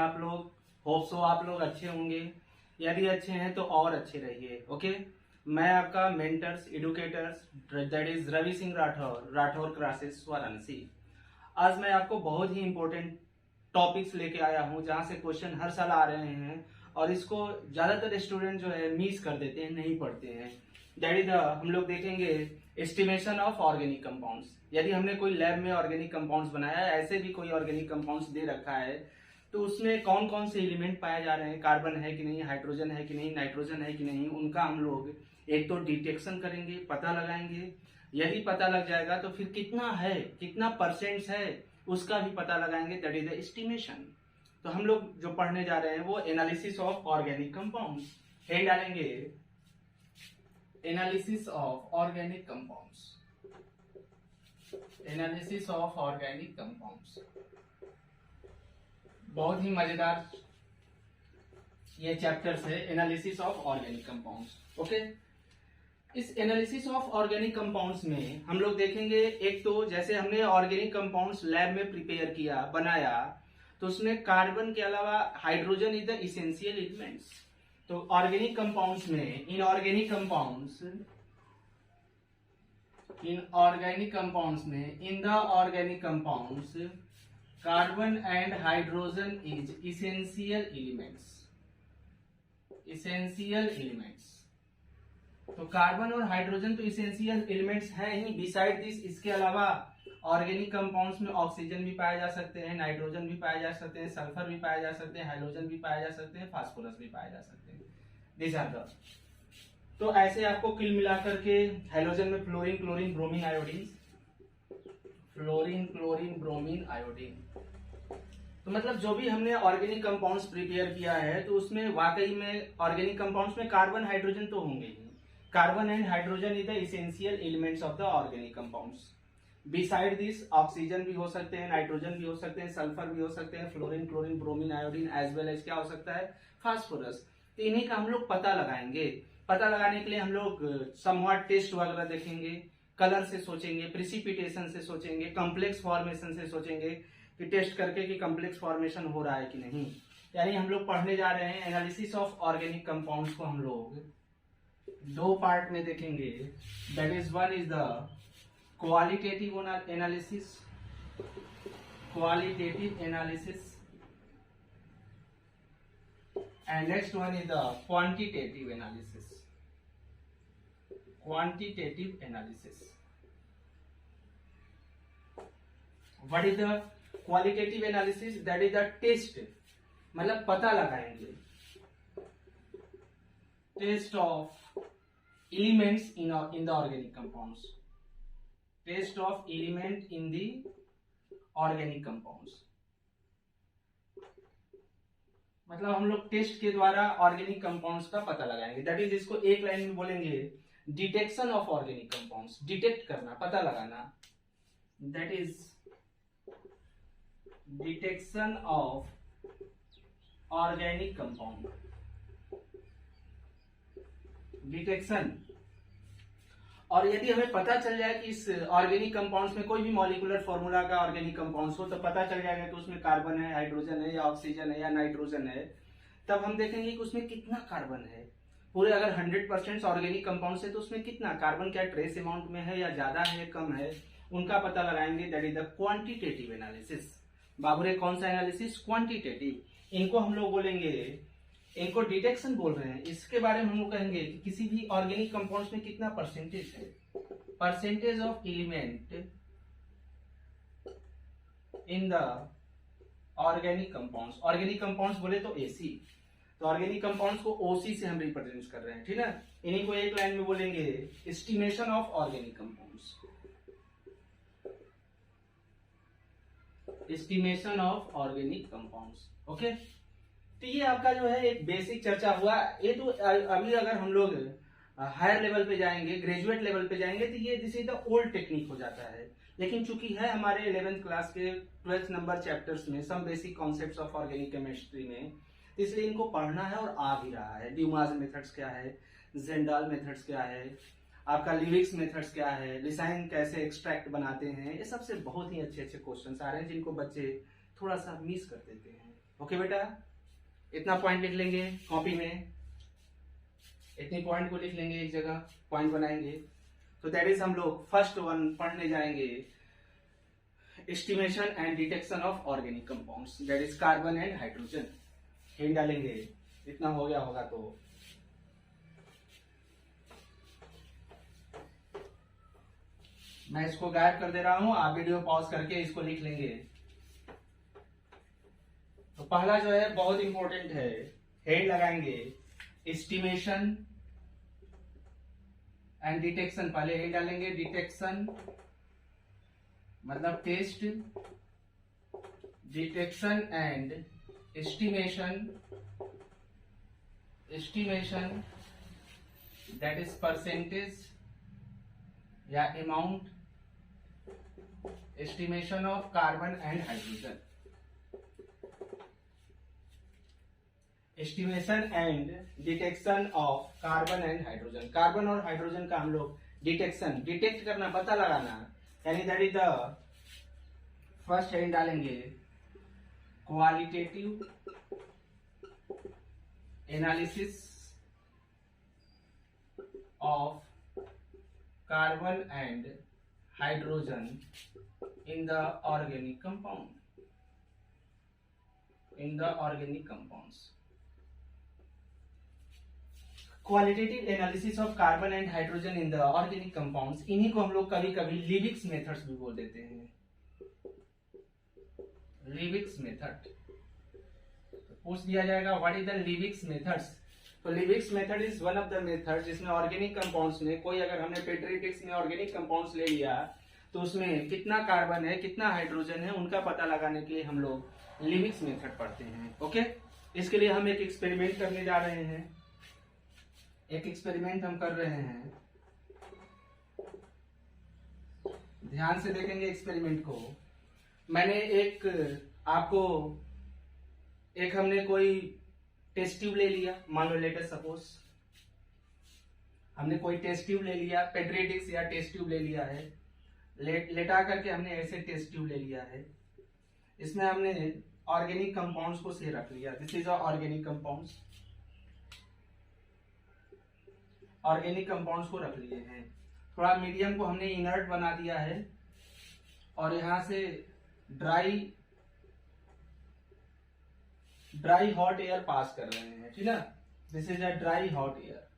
आप लोग? Hope so आप लोग अच्छे होंगे। यदि अच्छे हैं तो और अच्छे रहिए। ओके, मैं आपका mentors educators that is Ravi Singh Rathore classes Varanasi. आज मैं आपको बहुत ही इंपॉर्टेंट टॉपिक्स लेके आया हूं जहां से क्वेश्चन हर साल आ रहे हैं और इसको ज्यादातर स्टूडेंट जो है मिस कर देते हैं, नहीं पढ़ते हैं। दैट इज हम लोग देखेंगे एस्टिमेशन ऑफ ऑर्गेनिक कंपाउंड्स। यदि हमने कोई लैब में ऑर्गेनिक कंपाउंड्स बनाया है, ऐसे भी कोई ऑर्गेनिक कंपाउंड्स दे रखा है, तो उसमें कौन कौन से एलिमेंट पाए जा रहे हैं, कार्बन है कि नहीं, हाइड्रोजन है कि नहीं, नाइट्रोजन है कि नहीं, उनका हम लोग एक तो डिटेक्शन करेंगे, पता लगाएंगे। यदि पता लग जाएगा तो फिर कितना है, कितना परसेंट है, उसका भी पता लगाएंगे। That is the estimation. तो हम लोग जो पढ़ने जा रहे हैं वो analysis of organic compounds. Head डालेंगे analysis of organic compounds, analysis of organic compounds. बहुत ही मजेदार ये चैप्टर्स है, analysis of organic compounds. Okay, इस एनालिसिस ऑफ ऑर्गेनिक कंपाउंड्स में हम लोग देखेंगे, एक तो जैसे हमने ऑर्गेनिक कंपाउंड्स लैब में प्रिपेयर किया, बनाया, तो उसमें कार्बन के अलावा hydrogen is the essential elements. तो ऑर्गेनिक कंपाउंड्स में inorganic compounds, in the organic compounds carbon and hydrogen is essential elements. तो कार्बन और हाइड्रोजन तो इसेंशियल एलिमेंट्स हैं ही। बिसाइड दिस, इसके अलावा ऑर्गेनिक कंपाउंड्स में ऑक्सीजन भी पाए जा सकते हैं, नाइट्रोजन भी पाए जा सकते हैं, सल्फर भी पाए जा सकते हैं, हाइड्रोजन भी पाए जा सकते हैं, फास्फोरस भी पाए जा सकते हैं। This are the. तो ऐसे आपको कुल मिलाकर के हाइड्रोजन में fluorine, chlorine, bromine, iodine, fluorine, chlorine, bromine, iodine. तो मतलब जो भी हमने ऑर्गेनिक कंपाउंड्स प्रिपेयर किया है, तो उसमें वाकई में ऑर्गेनिक कंपाउंड्स में कार्बन हाइड्रोजन तो होंगे ही। Carbon and hydrogen is the essential elements of the organic compounds. Beside this oxygen भी हो सकते हैं, नाइट्रोजन भी हो सकते हैं, सल्फर भी हो सकते हैं, fluorine, chlorine, bromine, iodine, as well as क्या हो सकता है, फास्फोरस। तो इन्हीं का हम लोग पता लगाएंगे। पता लगाने के लिए हम लोग समव्हाट टेस्ट वगैरह देखेंगे, कलर से सोचेंगे, प्रिसिपिटेशन से सोचेंगे, कॉम्प्लेक्स फॉर्मेशन से सोचेंगे कि टेस्ट करके कि कॉम्प्लेक्स फॉर्मेशन हो रहा है कि नहीं। यानी हम लोग पढ़ने जा रहे हैं एनालिसिस ऑफ ऑर्गेनिक कंपाउंड्स को हम लोग दो पार्ट में देखेंगे। That is one is the qualitative analysis, and next one is the quantitative analysis. What is the qualitative analysis? That is the test, मतलब पता लगाएंगे, test of elements in the organic compounds, test of element in the organic compounds। मतलब हम लोग test के द्वारा organic compounds का पता लगाएंगे। दैट इज, इसको एक लाइन में बोलेंगे detection of organic compounds. Detect करना, पता लगाना, that is detection of organic compound. Detection. और यदि हमें पता चल जाए कि इस ऑर्गेनिक कंपाउंड्स में कोई भी मॉलिक्यूलर फॉर्मूला का ऑर्गेनिक कंपाउंड्स हो, तो पता चल जाएगा कि उसमें कार्बन है, हाइड्रोजन है, या ऑक्सीजन है, या नाइट्रोजन है। तब हम देखेंगे कि उसमें कितना कार्बन है। पूरे अगर 100% ऑर्गेनिक कंपाउंड्स है तो उसमें कितना कार्बन, क्या ट्रेस अमाउंट में है, या ज्यादा है, कम है, उनका पता लगाएंगे। That is the quantitative analysis. बाबूरे, कौन सा एनालिसिस? क्वांटिटेटिव। इनको हम लोग बोलेंगे, इनको डिटेक्शन बोल रहे हैं। इसके बारे में हम लोग कहेंगे कि किसी भी ऑर्गेनिक कंपाउंड्स में कितना परसेंटेज है, percentage of element in the organic compounds. Organic compounds बोले तो एसी, तो ऑर्गेनिक कंपाउंड्स को ओसी से हम रिप्रेजेंट कर रहे हैं, ठीक है। इन्हीं को एक लाइन में बोलेंगे estimation of organic compounds, estimation of organic compounds. Okay, तो ये आपका जो है एक बेसिक चर्चा हुआ। ये तो अभी अगर हम लोग हायर लेवल पे जाएंगे, ग्रेजुएट लेवल पे जाएंगे, तो ये this is the old technique हो जाता है। लेकिन चूंकि है हमारे 11th क्लास के 12th नंबर चैप्टर्स में some basic concepts of organic chemistry में, तो इसलिए इनको पढ़ना है और आ भी रहा है। ड्यूमास मेथड्स क्या है, जेंडाल मेथड्स क्या है, आपका लिविक्स मेथड्स क्या है, लिसाइन कैसे एक्सट्रैक्ट बनाते हैं, ये सबसे बहुत ही अच्छे अच्छे क्वेश्चन आ रहे हैं जिनको बच्चे थोड़ा सा मिस कर देते हैं। ओके बेटा, इतना पॉइंट लिख लेंगे कॉपी में, इतनी पॉइंट को लिख लेंगे, एक जगह पॉइंट बनाएंगे। तो दैट इज हम लोग फर्स्ट वन पढ़ने जाएंगे, estimation and detection of organic compounds, that is carbon and hydrogen. Hint डालेंगे, इतना हो गया होगा तो मैं इसको गायब कर दे रहा हूं, आप वीडियो पॉज करके इसको लिख लेंगे। तो पहला जो है बहुत इंपॉर्टेंट है, हेड लगाएंगे एस्टिमेशन एंड डिटेक्शन। पहले हेड डालेंगे डिटेक्शन मतलब test, detection and estimation, estimation that is percentage या amount, estimation of carbon and hydrogen, estimation and detection of carbon and hydrogen. Carbon और हाइड्रोजन का हम लोग डिटेक्शन, डिटेक्ट करना, पता लगाना, यानी that is the first heading डालेंगे qualitative analysis of carbon and hydrogen in the organic compound, in the organic compounds. Qualitative analysis of carbon and hydrogen in the organic compounds, इन्हीं को हम लोग कभी कभी लिविक्स मेथड्स भी बोल देते हैं, लिविक्स मेथड। पूछ दिया जाएगा what is the Liebig's methods. तो Liebig's method is one of the method जिसमें ऑर्गेनिक कंपाउंड्स में कोई, अगर हमने पेट्रीटिक्स में ऑर्गेनिक कंपाउंड्स ले लिया तो उसमें कितना कार्बन है कितना हाइड्रोजन है उनका पता लगाने के लिए हम लोग लिविक्स मेथड पढ़ते हैं। ओके, इसके लिए हम एक एक्सपेरिमेंट करने जा रहे हैं, एक एक्सपेरिमेंट हम कर रहे हैं, ध्यान से देखेंगे एक्सपेरिमेंट को। मैंने एक आपको एक हमने कोई टेस्ट ट्यूब ले लिया, मान लो लेटर सपोज हमने कोई टेस्ट ट्यूब ले लिया, पेट्रीटिक्स या टेस्ट ट्यूब ले लिया है, लेटा करके हमने ऐसे टेस्ट ट्यूब ले लिया है, इसमें हमने ऑर्गेनिक कंपाउंड्स को से रख लिया। This is organic compounds, organic compounds को रख लिए हैं। थोड़ा मीडियम को हमने इनर्ट बना दिया है और यहां से ड्राई हॉट एयर पास कर रहे हैं, ठीक है। This is a dry hot air,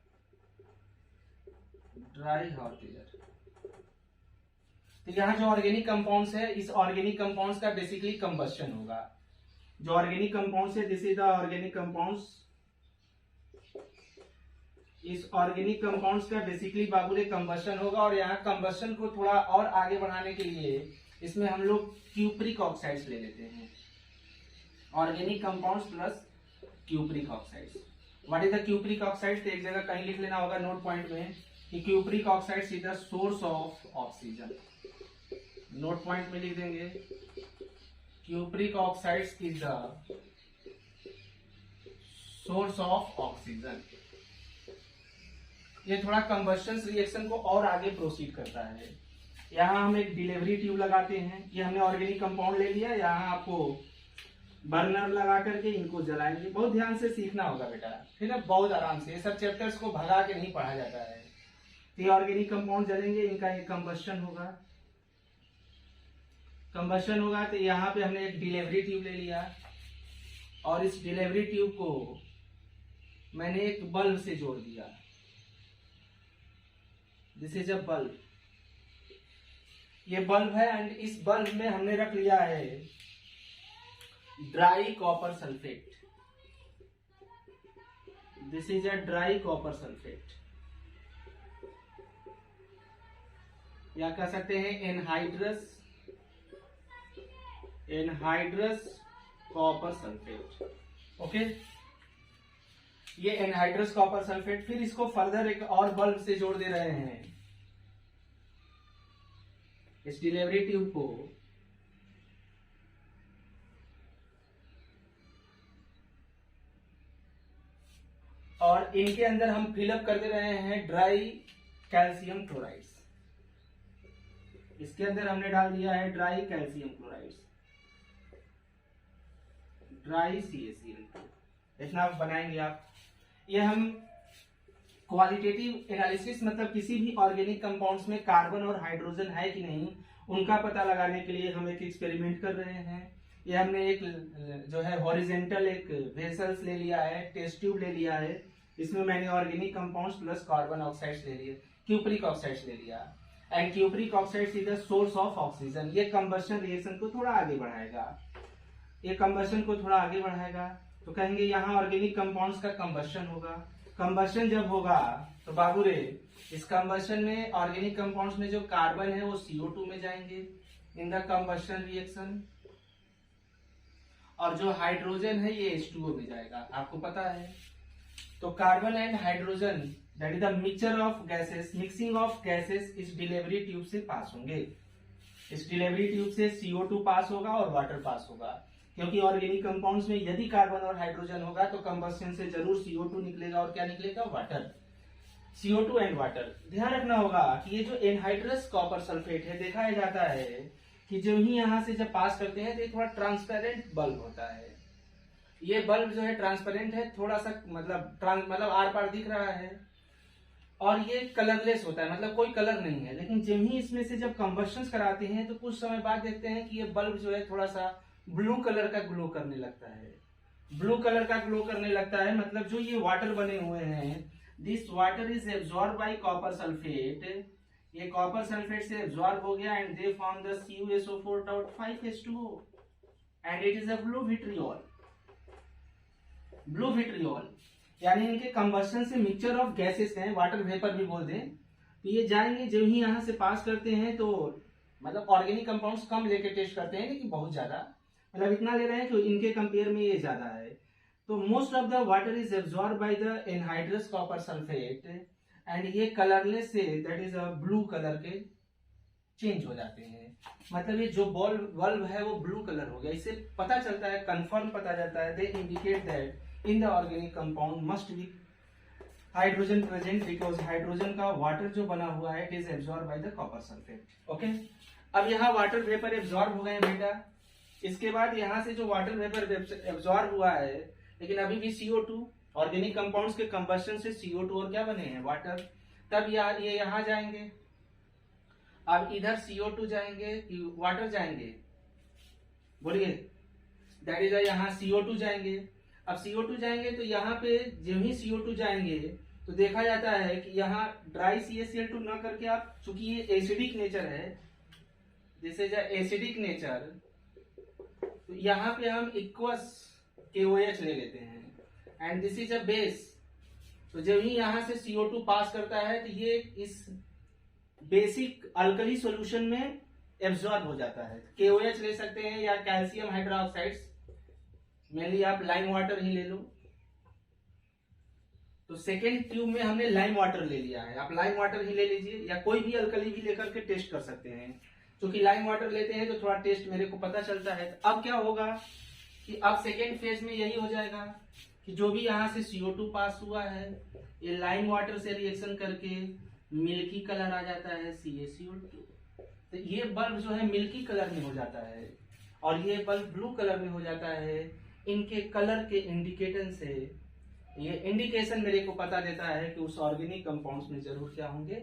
dry hot air. तो यहाँ जो ऑर्गेनिक कंपाउंड्स है, इस ऑर्गेनिक कंपाउंड्स का बेसिकली कंबस्शन होगा। जो ऑर्गेनिक कंपाउंड्स है, this is the organic compounds, इस ऑर्गेनिक कंपाउंड्स का बेसिकली बाबूले कंबस्शन होगा। और यहाँ कंबस्शन को थोड़ा और आगे बढ़ाने के लिए इसमें हम लोग क्यूप्रिक ऑक्साइड्स ले लेते हैं, organic compounds plus cupric oxides. What is the cupric oxides? तो एक जगह कहीं लिख लेना होगा नोट पॉइंट में कि cupric oxides is the source of oxygen. Note point में लिख देंगे cupric oxides is the source of oxygen. ये थोड़ा कंबस्शन रिएक्शन को और आगे प्रोसीड करता है। यहाँ हम एक डिलीवरी ट्यूब लगाते हैं, ये हमने ऑर्गेनिक कंपाउंड ले लिया, यहाँ आपको बर्नर लगा करके इनको जलाएंगे। बहुत ध्यान से सीखना होगा बेटा, ठीक है, बहुत आराम से। ये सब चैप्टर्स को भगा के नहीं पढ़ा जाता है। ये ऑर्गेनिक कंपाउंड जलेंगे, इनका एक कंबस्शन होगा, कंबस्शन होगा। तो यहाँ पे हमने एक डिलीवरी ट्यूब ले लिया और इस डिलीवरी ट्यूब को मैंने एक बल्ब से जोड़ दिया। दिस इज अ बल्ब, ये बल्ब है एंड इस बल्ब में हमने रख लिया है dry copper sulphate. This is a dry copper sulphate, या कह सकते हैं एनहाइड्रस कॉपर सल्फेट। ओके, ये एनहाइड्रस कॉपर सल्फेट। फिर इसको फर्दर एक और बल्ब से जोड़ दे रहे हैं इस डिलीवरी ट्यूब को। और इनके अंदर हम फिलअप कर दे रहे हैं ड्राई कैल्शियम क्लोराइड्स। इसके अंदर हमने डाल दिया है dry calcium chlorides, dry CaCl इतना बनाएंगे आप। ये हम क्वालिटेटिव एनालिसिस मतलब किसी भी ऑर्गेनिक कंपाउंड्स में कार्बन और हाइड्रोजन है कि नहीं उनका पता लगाने के लिए हम एक एक्सपेरिमेंट कर रहे हैं। ये हमने एक जो है हॉरिजेंटल एक वेसल्स ले लिया है, टेस्ट ट्यूब ले लिया है, इसमें मैंने organic compounds plus carbon oxides ले लिए, क्यूप्रिक ऑक्साइड्स ले लिया, and cupric oxides is the source of oxygen. ये कंबशन रिएक्शन को थोड़ा आगे बढ़ाएगा, ये कंबशन को थोड़ा आगे बढ़ाएगा, तो कहेंगे यहाँ ऑर्गेनिक कंपाउंड्स का कंबशन होगा। कंबशन जब होगा तो बाबू रे इस कंबशन में ऑर्गेनिक कंपाउंड्स में जो कार्बन है वो CO2 में जाएंगे इन द कंबशन रिएक्शन, और जो हाइड्रोजन है ये H2O में जाएगा, आपको पता है। तो carbon and hydrogen that is the mixture of gases, mixing of gases इस डिलीवरी ट्यूब से पास होंगे। इस डिलीवरी ट्यूब से CO2 पास होगा और वाटर पास होगा, क्योंकि ऑर्गेनिक कंपाउंड्स में यदि कार्बन और हाइड्रोजन होगा तो कंबशन से जरूर CO2 निकलेगा, और क्या निकलेगा? वाटर। CO2 and water. ध्यान रखना होगा कि ये जो एनहाइड्रस कॉपर सल्फेट है, देखा जाता है कि जो ही यहाँ से जब पास करते हैं तो एक थोड़ा ट्रांसपेरेंट बल्ब होता है। ये बल्ब जो है ट्रांसपेरेंट है, थोड़ा सा मतलब आर पार दिख रहा है, और ये कलरलेस होता है, मतलब कोई कलर नहीं है। लेकिन जब ही इसमें से जब कंबशन कराते हैं तो कुछ समय बाद देखते हैं कि ये बल्ब जो है थोड़ा सा ब्लू कलर का ग्लो करने लगता है। ब्लू कलर का ग्लो करने लगता है मतलब जो ये वाटर बने हुए हैं, this water is absorb bye copper sulphate, ये कॉपर सल्फेट से एब्जॉर्ब हो गया and they form the CuSO4.5H2O and it is a blue vitriol. Blue vitriol यानी इनके कंबशन से मिक्सचर ऑफ गैसेस हैं, वाटर वेपर भी बोल दें, तो ये जाएंगे जो ही यहाँ से पास करते हैं तो मतलब ऑर्गेनिक कंपाउंड्स कम लेके टेस्ट करते हैं, लेकिन बहुत ज्यादा मतलब इतना ले रहे हैं कि इनके कंपेयर में ये ज्यादा है। तो most of the water is absorb by the anhydrous copper sulphate and ये कलरलेस से that is a blue colour के चेंज हो जाते हैं। मतलब ये जो बल्ब है वो ब्लू कलर हो गया। इससे पता चलता है, कंफर्म पता चलता है, they indicate that in the organic compound must be hydrogen present because hydrogen का वाटर जो बना हुआ है it is absorb by the copper sulphate. Okay, अब यहाँ वाटर वेपर एब्जॉर्ब हो गए बेटा। इसके बाद यहाँ से जो वाटर वेपर एब्जॉर्ब हुआ है, लेकिन अभी भी CO2, ऑर्गेनिक कंपाउंड्स के कंबशन से CO2 और क्या बने हैं? वाटर। तब ये यहाँ जाएंगे, अब इधर CO2 जाएंगे कि वाटर जाएंगे? बोलिए। दैट इज यहाँ CO2 जाएंगे। अब CO2 जाएंगे तो यहाँ पे जब ही CO2 जाएंगे तो देखा जाता है कि यहाँ ड्राई CaCl2 न करके आप, चूंकि ये एसिडिक नेचर है, दिस इज एसिडिक नेचर, तो यहाँ पे हम इक्वस KOH ले लेते हैं and this is a base. तो जब ही यहाँ से CO2 पास करता है तो ये इस बेसिक अल्कली सॉल्यूशन में एब्जॉर्ब हो जाता है। KOH ले सकते हैं या कैल्शियम हाइड्रोक्साइड्स, मेनली आप लाइम वाटर ही ले लो। तो सेकेंड ट्यूब में हमने लाइम वाटर ले लिया है, आप लाइम वाटर ही ले लीजिए या कोई भी अल्कली भी लेकर के टेस्ट कर सकते हैं। क्योंकि लाइम वाटर लेते हैं तो थोड़ा टेस्ट मेरे को पता चलता है। तो अब क्या होगा कि अब सेकेंड फेज में यही हो जाएगा कि जो भी यहाँ से CO2 पास हुआ है ये लाइम वाटर से रिएक्शन करके मिल्की कलर आ जाता है CaCO2। तो ये बल्ब जो है मिल्की कलर में हो जाता है और ये बल्ब ब्लू कलर में हो जाता है। इनके कलर के इंडिकेशन से ये इंडिकेशन मेरे को पता देता है कि उस ऑर्गेनिक कंपाउंड्स में जरूर क्या होंगे?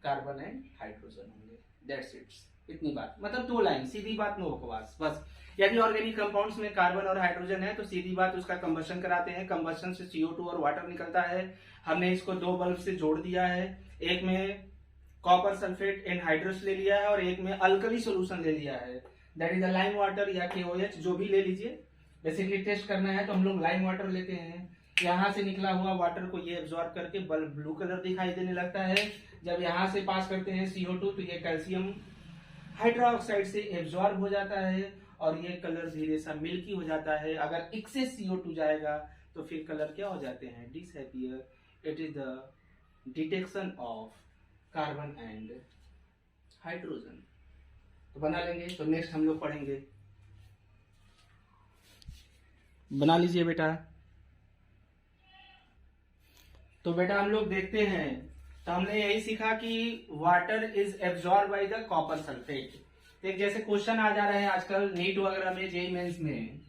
कार्बन एंड हाइड्रोजन होंगे। That's it. इतनी बात, मतलब 2 लाइन, सीधी बात, नो बकवास। बस यदि ऑर्गेनिक कंपाउंड्स में कार्बन और हाइड्रोजन है तो सीधी बात उसका कंबशन कराते हैं, कंबशन से CO2 और वाटर निकलता है। हमने इसको 2 बल्ब से जोड़ दिया है, एक में कॉपर सल्फेट एनहाइड्रस ले लिया है और एक में अल्कली सोल्यूशन ले लिया है, that is the lime water या KOH, जो भी ले लीजिए। बेसिकली टेस्ट करना है तो हम लोग लाइम वाटर लेते हैं। यहाँ से निकला हुआ वाटर को ये एब्जॉर्ब करके बल्ब ब्लू कलर दिखाई देने लगता है। जब यहाँ से पास करते हैं CO2 तो ये कैल्शियम हाइड्रोक्साइड से एब्जॉर्ब हो जाता है और ये कलर धीरे सा मिल्की हो जाता है। अगर एक्सेस CO2 जाएगा तो फिर कलर क्या हो जाते हैं? Disappear. It is the detection of carbon and hydrogen. तो बना लेंगे, तो नेक्स्ट हम लोग पढ़ेंगे। बना लीजिए बेटा। तो बेटा हम लोग देखते हैं, तो हमने यही सीखा कि water is absorb by the copper sulphate. एक जैसे क्वेश्चन आ जा रहे हैं आजकल नीट वगैरह में, जेईई मेंस में,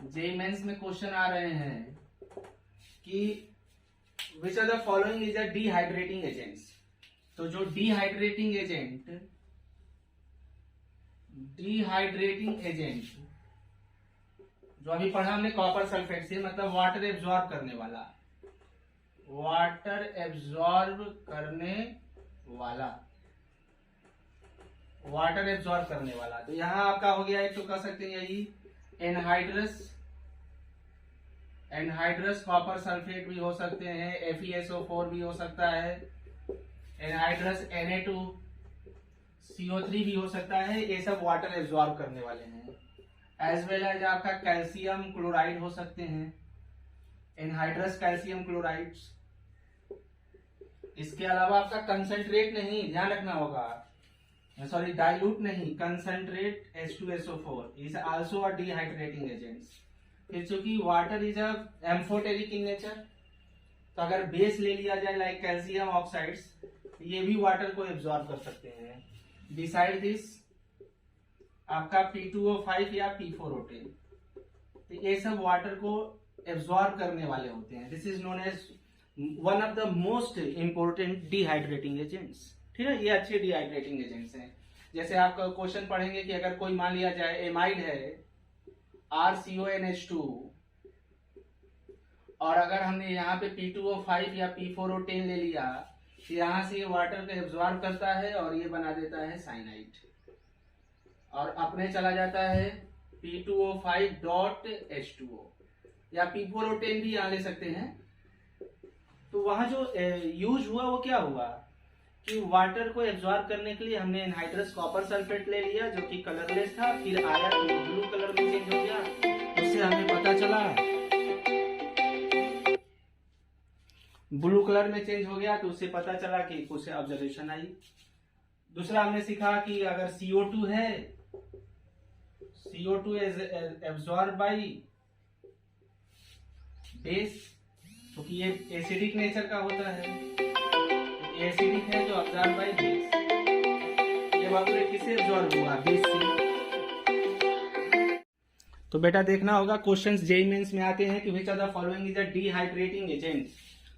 जेईई मेंस में क्वेश्चन आ रहे हैं कि which are the following is a dehydrating agents. तो जो डिहाइड्रेटिंग एजेंट जो अभी पढ़ा हमने कॉपर सल्फेट से, मतलब वाटर एब्जॉर्ब करने वाला, तो यहां आपका हो गया एक, तो कह सकते हैं यही एनहाइड्रस कॉपर सल्फेट भी हो सकते हैं, FeSO4 भी हो सकता है, एनहाइड्रस Na2CO3 भी हो सकता है। ये सब वाटर एब्जॉर्ब करने वाले हैं। एज वेल एज आपका कैल्शियम क्लोराइड हो सकते हैं, एनहाइड्रस कैल्शियम क्लोराइड्स। इसके अलावा आपका कंसंट्रेट नहीं, ध्यान रखना होगा, सॉरी डाइल्यूट नहीं, concentrate H2SO4 is also a dehydrating agents. फिर चूंकि water is a amphoteric in nature, तो अगर बेस ले लिया जाए लाइक कैल्शियम ऑक्साइड्स, ये भी वाटर को एब्जॉर्ब कर सकते हैं। बिसाइड दिस आपका P2O5 या P4O10, तो ये सब वाटर को एब्जॉर्ब करने वाले होते हैं। This is known as one of the most important dehydrating agents. ठीक है, ये अच्छे डिहाइड्रेटिंग एजेंट्स हैं। जैसे आप क्वेश्चन पढ़ेंगे कि अगर कोई मान लिया जाए एमाइड है RCONH2, और अगर हमने यहाँ पे P2O5 या P4O10 ले लिया, तो यहाँ से ये वाटर को एब्जॉर्ब करता है और ये बना देता है साइनाइड, और अपने चला जाता है P2O5.H2O, या P4O10 भी यहाँ ले सकते हैं। तो वहां जो यूज हुआ वो क्या हुआ कि वाटर को एब्जॉर्ब करने के लिए हमने एनहाइड्रस कॉपर सल्फेट ले लिया जो कि कलरलेस था, फिर आया ब्लू कलर में चेंज हो गया, उससे हमें पता चला, ब्लू कलर में चेंज हो गया तो उससे पता चला कि उससे ऑब्जर्वेशन आई। दूसरा हमने सीखा कि अगर CO2 है, CO2 is absorb by base, क्योंकि ये एसिडिक नेचर का होता है, एसिडिक है जो अब्जॉर्ब बाय बेस। ये वाटर किससे अब्जॉर्ब हुआ? बेस से। तो बेटा देखना होगा, क्वेश्चंस जेईई मेंस में आते हैं कि which of the following is a dehydrating agent.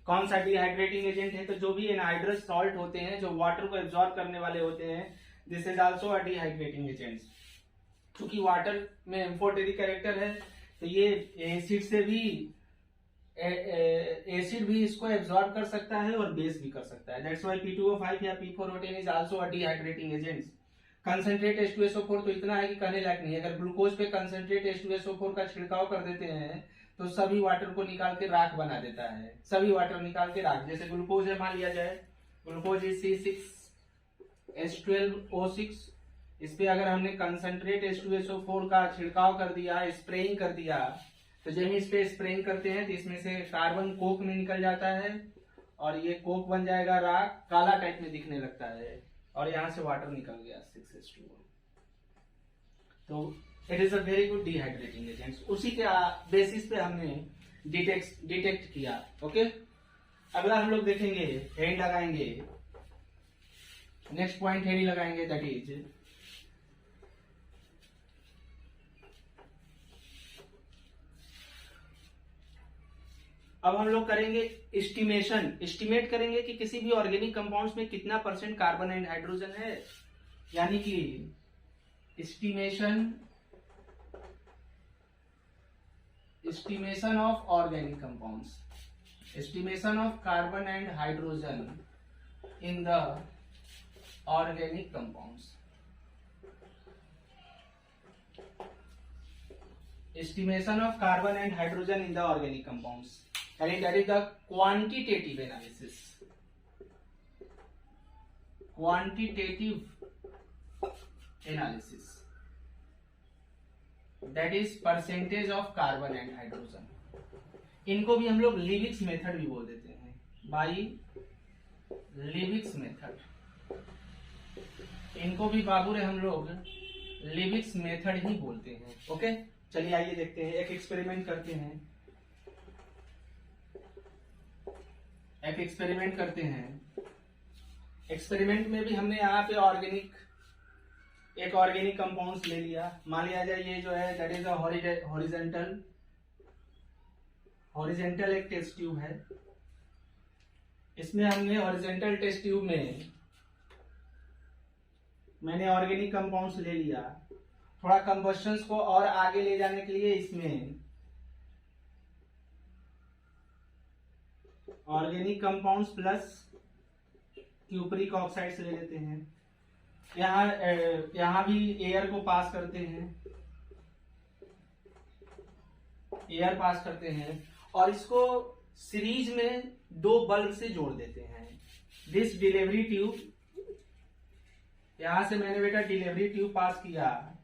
कौन सा डिहाइड्रेटिंग एजेंट है? तो जो भी एनहाइड्रस सॉल्ट होते हैं जो वाटर को एब्जॉर्ब करने वाले होते हैं, this is also a dehydrating agent. क्योंकि वाटर में एम्फोटेरिक कैरेक्टर है, तो ये एसिड से भी एसिड भी इसको एब्जॉर्ब कर सकता है और बेस भी कर सकता है। दैट्स व्हाई P2O5 या P4O10 is also a dehydrating agent. Concentrate H2SO4 तो इतना है कि कहने लायक नहीं है। अगर ग्लूकोज पे कंसंट्रेट H2SO4 का छिड़काव कर देते हैं तो सभी वाटर को निकाल के राख बना देता है, सभी वाटर निकाल के राख। जैसे ग्लूकोज है, मान लिया जाए ग्लूकोज इज C6H12O6, इस पे अगर हमने कंसंट्रेट H2SO4 का छिड़काव कर दिया, स्प्रेइंग कर दिया, तो जब इस पे स्प्रेइंग करते हैं तो इसमें से कार्बन कोक में निकल जाता है और ये कोक बन जाएगा राख, काला टाइप में दिखने लगता है, और यहाँ से वाटर निकल गया 6H2O। तो it is a very good dehydrating agent. उसी के बेसिस पे हमने डिटेक्ट किया। ओके, अगला हम लोग देखेंगे, हेड लगाएंगे, नेक्स्ट पॉइंट हेड ही लगाएंगे, दैट इज अब हम लोग करेंगे एस्टिमेट करेंगे कि किसी भी ऑर्गेनिक कंपाउंड्स में कितना % कार्बन एंड हाइड्रोजन है, यानी कि estimation of organic compounds, estimation of carbon and hydrogen in the organic compounds, estimation of carbon and hydrogen in the organic compounds, and that is the quantitative analysis. That is percentage of carbon and hydrogen. इनको भी हम लोग लिविक्स method भी बोल देते हैं, by लिविक्स method. इनको भी बाबूरे हम लोग लिविक्स मेथड ही बोलते हैं। ओके, चलिए आइए देखते हैं, एक एक्सपेरिमेंट करते हैं। एक्सपेरिमेंट में भी हमने यहाँ पे एक ऑर्गेनिक कंपाउंड्स ले लिया। मान लिया जाए ये जो है that is a horizontal horizontal एक टेस्ट ट्यूब है, इसमें हमने हॉरिजेंटल टेस्ट ट्यूब में मैंने ऑर्गेनिक कंपाउंड्स ले लिया। थोड़ा कंबस्शंस को और आगे ले जाने के लिए इसमें organic compounds plus cupric oxides ले लेते हैं। यहाँ भी एयर को पास करते हैं, एयर पास करते हैं और इसको सीरीज में 2 बल्ब से जोड़ देते हैं। दिस डिलीवरी ट्यूब, यहां से मैंने बेटा डिलीवरी ट्यूब पास किया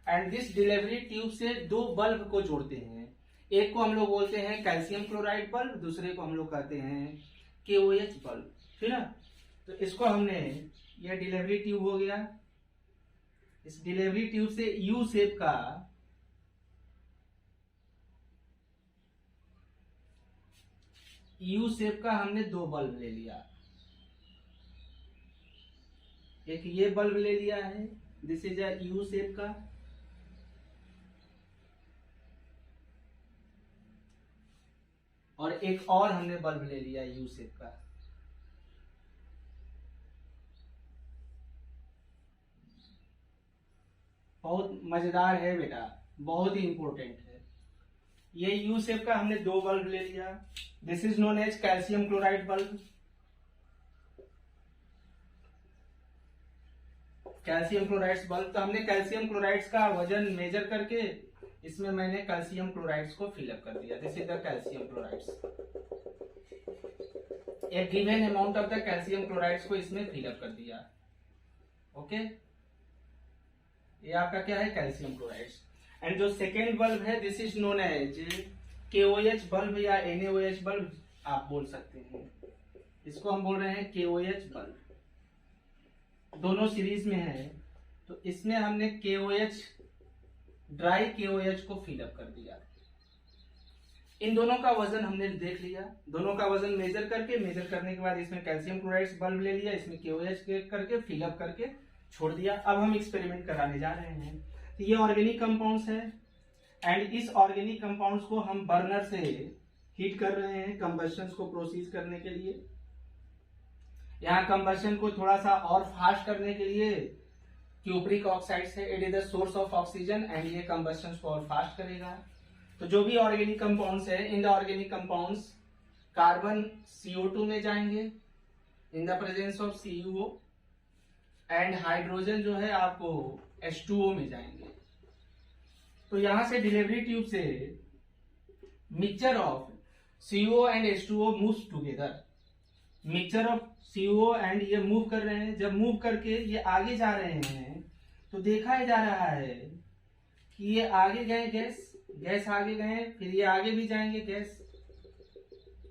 एंड दिस डिलीवरी ट्यूब से 2 बल्ब को जोड़ते हैं। एक को हम लोग बोलते हैं कैल्शियम क्लोराइड बल्ब, दूसरे को हम लोग कहते हैं KOH बल्ब, ठीक है। तो इसको हमने, यह डिलीवरी ट्यूब हो गया, इस डिलीवरी ट्यूब से यू शेप का हमने 2 बल्ब ले लिया। एक ये बल्ब ले लिया है, this is a U shape का, और एक और हमने बल्ब ले लिया यू शेप का। बहुत मजेदार है बेटा, बहुत ही इंपॉर्टेंट है। ये यू शेप का हमने 2 बल्ब ले लिया, this is known as calcium chloride bulb. Calcium chlorides bulb, तो हमने कैल्शियम क्लोराइड्स का वजन मेजर करके इसमें मैंने कैल्शियम क्लोराइड्स को फिलअप कर दिया। This is the calcium chlorides, एक given amount of the calcium chlorides को इसमें फिलअप कर दिया। ओके, ये आपका क्या है, कैल्शियम क्लोराइड्स। एंड जो सेकेंड बल्ब है, this is known as KOH bulb या NaOH बल्ब आप बोल सकते हैं। इसको हम बोल रहे हैं KOH बल्ब, दोनों सीरीज में है। तो इसमें हमने KOH, ड्राई KOH को फिलअप कर दिया। इन दोनों का वजन हमने देख लिया, दोनों का वजन मेजर करने के बाद इसमें कैल्शियम क्लोराइड्स बल्ब ले लिया, इसमें KOH करके फिलअप करके छोड़ दिया। अब हम एक्सपेरिमेंट कराने जा रहे हैं। तो ये ऑर्गेनिक कंपाउंड्स है एंड इस ऑर्गेनिक कंपाउंड्स को हम बर्नर से हीट कर रहे हैं कंबशन को प्रोसीड करने के लिए। यहाँ कंबशन को थोड़ा सा और फास्ट करने के लिए क्यूपरिक ऑक्साइड्स है, it is the source of oxygen and ये कंबशन को और फास्ट करेगा। तो जो भी ऑर्गेनिक कंपाउंड्स है, इन the organic compounds carbon CO2 में जाएंगे in the presence of CuO and hydrogen जो है आपको H2O में जाएंगे। तो यहां से डिलीवरी ट्यूब से mixture of CO and H2O moves together, mixture of CO and ये मूव कर रहे हैं। जब मूव करके ये आगे जा रहे हैं तो देखा जा रहा है कि ये आगे गए गैस आगे गए, फिर ये आगे भी जाएंगे गैस,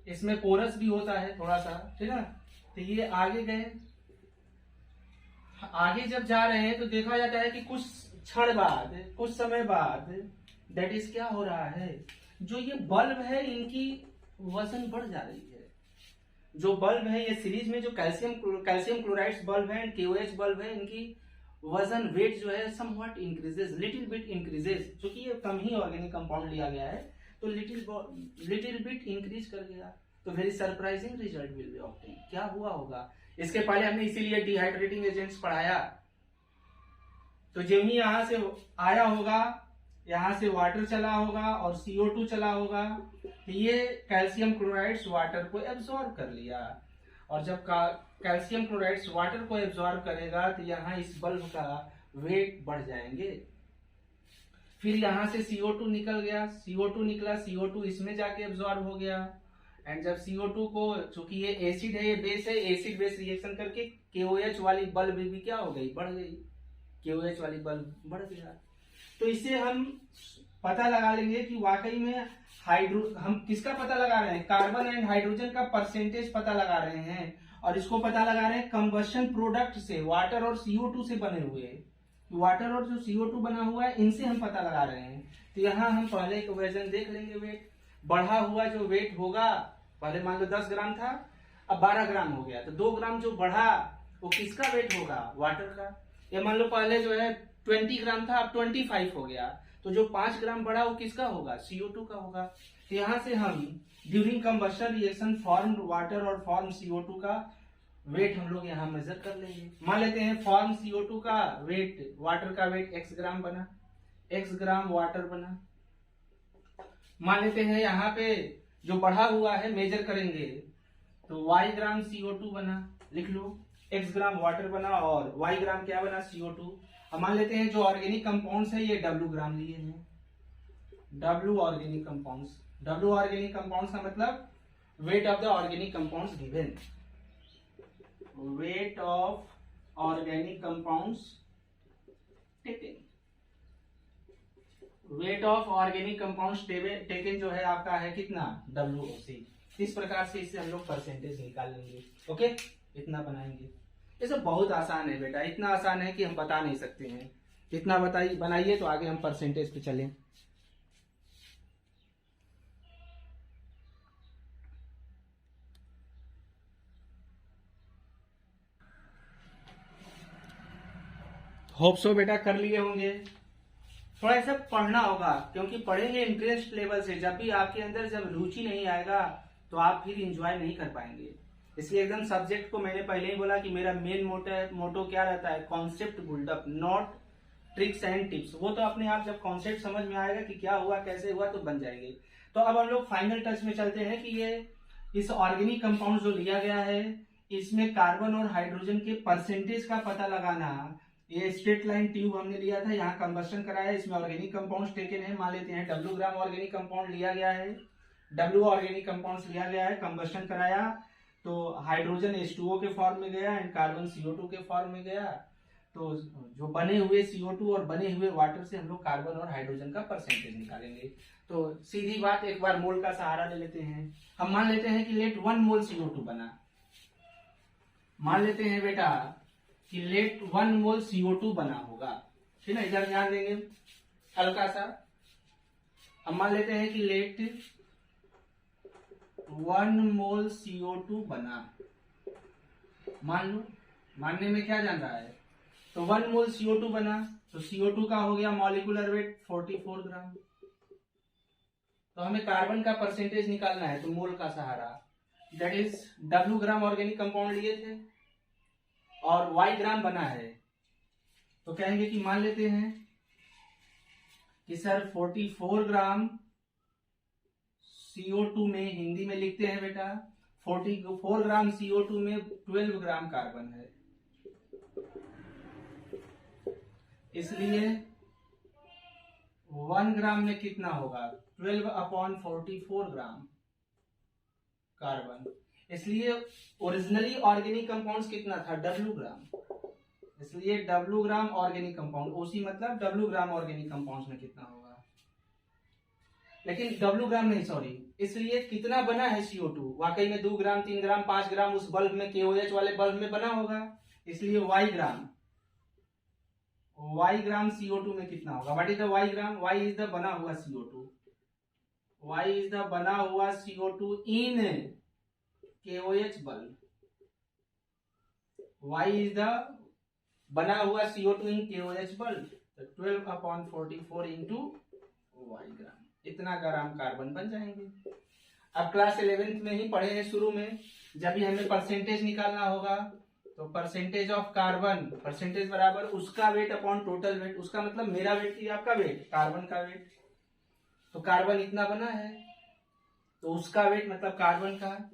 इसमें पोरस भी होता है थोड़ा सा, ठीक है। तो ये आगे गए, आगे जब जा रहे हैं तो देखा जाता है कि कुछ क्षण बाद, कुछ समय बाद दैट इज क्या हो रहा है, जो ये बल्ब है इनकी वजन बढ़ जा रही है। जो बल्ब है ये सीरीज में जो कैल्शियम क्लोराइड्स बल्ब है, KOH बल्ब है, इनकी वजन वेट जो है somewhat increases, little bit increases, क्योंकि ये कम ही ऑर्गेनिक कंपाउंड लिया गया है तो लिटिल बिट इंक्रीज कर गया। तो very surprising result will be obtain. क्या हुआ होगा, इसके पहले हमने इसीलिए डिहाइड्रेटिंग एजेंट्स पढ़ाया। तो जब ही यहां से आया होगा, यहां से वाटर चला होगा और CO2 चला होगा, तो ये कैल्शियम क्लोराइड्स वाटर को एब्जॉर्ब कर लिया, और जब कैल्शियम क्लोराइड्स वाटर को एब्जॉर्ब करेगा तो यहाँ इस बल्ब का वेट बढ़ जाएंगे। फिर यहाँ से CO2 निकल गया, CO2 निकला, CO2 इसमें जाके एब्जॉर्ब हो गया एंड जब CO2 को, चूंकि ये एसिड है, ये बेस है, एसिड बेस रिएक्शन करके KOH वाली बल्ब भी क्या हो गई, बढ़ गई, KOH वाली बल्ब बढ़ गया। तो इससे हम पता लगा लेंगे कि वाकई में हम किसका पता लगा रहे हैं, कार्बन एंड हाइड्रोजन का परसेंटेज पता लगा रहे हैं, और इसको पता लगा रहे हैं कंबशन प्रोडक्ट से, वाटर और CO2 से बने हुए, वाटर और जो CO2 बना हुआ है इनसे हम पता लगा रहे हैं। तो यहाँ हम पहले एक वजन देख लेंगे, वेट बढ़ा हुआ जो वेट होगा, पहले मान लो 10 ग्राम था, अब 12 ग्राम हो गया, तो 2 ग्राम जो बढ़ा वो किसका वेट होगा, वाटर का। ये मान लो पहले जो है 20 ग्राम था, अब 25 हो गया, तो जो 5 ग्राम बढ़ा वो किसका होगा, CO2 का होगा। तो यहाँ से हम during combustion reaction form water और फॉर्म CO2 का वेट हम लोग यहाँ मेजर कर लेंगे। मान लेते हैं फॉर्म CO2 का वेट, वाटर का वेट x ग्राम बना, x ग्राम वाटर बना। मान लेते हैं यहाँ पे जो बढ़ा हुआ है मेजर करेंगे तो y ग्राम CO2 बना, लिख लो, x ग्राम वाटर बना और y ग्राम क्या बना, CO2। अब मान लेते हैं जो ऑर्गेनिक कंपाउंड्स है ये W ग्राम लिए हैं, W organic compounds. W organic compounds का मतलब weight of the organic compounds given, weight of organic compounds taken, weight of organic compounds taken जो है आपका है कितना, WOC। इस प्रकार से इससे हम लोग परसेंटेज निकाल लेंगे। ओके, इतना बनाएंगे। ये सब बहुत आसान है बेटा, इतना आसान है कि हम बता नहीं सकते हैं। इतना बनाइए तो आगे हम परसेंटेज पे चलें। होप सो बेटा कर लिए होंगे। थोड़ा ऐसा पढ़ना होगा, क्योंकि पढ़ेंगे इंटरेस्ट लेवल से। जब भी आपके अंदर जब रुचि नहीं आएगा तो आप फिर एंजॉय नहीं कर पाएंगे। इसलिए एकदम सब्जेक्ट को मैंने पहले ही बोला कि मेरा मेन मोटो क्या रहता है, concept buildup, not tricks and tips. वो तो अपने आप जब कॉन्सेप्ट समझ में आएगा कि क्या हुआ कैसे हुआ तो बन जाएंगे। तो अब हम लोग फाइनल टच में चलते हैं कि ये इस ऑर्गेनिक कंपाउंड जो लिया गया है इसमें कार्बन और हाइड्रोजन के परसेंटेज का पता लगाना। ये स्ट्रेट लाइन ट्यूब हमने लिया था, यहाँ कंबस्टन कराया, इसमें ऑर्गेनिक कंपाउंड्स टेकन है। मान लेते हैं W ग्राम ऑर्गेनिक कंपाउंड लिया गया है, W ऑर्गेनिक कंपाउंड्स लिया गया है, कंबस्टन कराया तो हाइड्रोजन H2O के फॉर्म में गया एंड कार्बन CO2 के फॉर्म में गया। तो जो बने हुए CO2 और बने हुए वाटर से हम लोग कार्बन और हाइड्रोजन का परसेंटेज निकालेंगे। तो सीधी बात, एक बार मोल का सहारा ले लेते हैं। हम मान लेते हैं कि लेट 1 मोल CO2 बना। मान लेते हैं बेटा कि लेट 1 मोल CO2 बना होगा, ठीक है। इधर ध्यान देंगे हल्का सा। हम मान लेते हैं कि लेट 1 मोल CO2 बना। मान लो, मानने में क्या जान रहा है, तो 1 मोल CO2 बना तो CO2 का हो गया मॉलिक्यूलर वेट 44 ग्राम। तो हमें कार्बन का परसेंटेज निकालना है, तो मोल का सहारा, that is W gram organic compound लिए थे और Y ग्राम बना है। तो कहेंगे कि मान लेते हैं कि सर 44 ग्राम CO2 में, हिंदी में लिखते हैं बेटा, 44 ग्राम CO2 में 12 ग्राम कार्बन है, इसलिए 1 ग्राम में कितना होगा, 12/44 ग्राम कार्बन। इसलिए ओरिजिनली ऑर्गेनिक कंपाउंड्स कितना था, W ग्राम, इसलिए W gram organic compound, OC मतलब W ग्राम ऑर्गेनिक कंपाउंड्स में कितना होगा, लेकिन W ग्राम नहीं, सॉरी। इसलिए कितना बना है CO2, वाकई में 2 ग्राम 3 ग्राम 5 ग्राम उस बल्ब में, KOH वाले बल्ब में बना होगा, इसलिए Y ग्राम CO2 में कितना होगा। What is the Y gram, Y is the बना हुआ CO2, Y इज द बना हुआ CO2 in KOH bulb, Y is the बना हुआ CO2 इन KOH बल्ब, तो 12/44 इंटू Y ग्राम, इतना ग्राम कार्बन बन जाएंगे। अब क्लास 11th में ही पढ़े हैं शुरू में, जब भी हमें परसेंटेज निकालना होगा तो परसेंटेज ऑफ कार्बन, परसेंटेज बराबर उसका वेट अपॉन टोटल वेट। उसका मतलब मेरा वेट की आपका वेट, कार्बन का वेट, तो कार्बन इतना बना है तो उसका वेट मतलब कार्बन का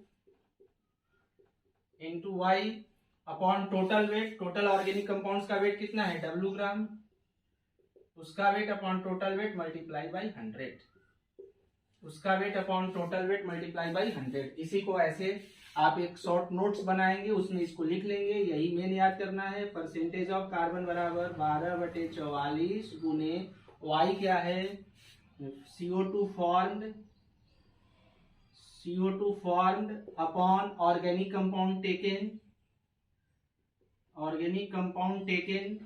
into Y upon total weight. Total organic compounds का वेट कितना है, W ग्राम, उसका weight upon total weight multiply by 100, उसका weight upon total weight multiply by 100। इसी को ऐसे आप एक शॉर्ट नोट्स बनाएंगे, उसमें इसको लिख लेंगे, यही मेन याद करना है। परसेंटेज ऑफ कार्बन बराबर 12/44 गुने Y क्या है, CO2 formed upon organic compound taken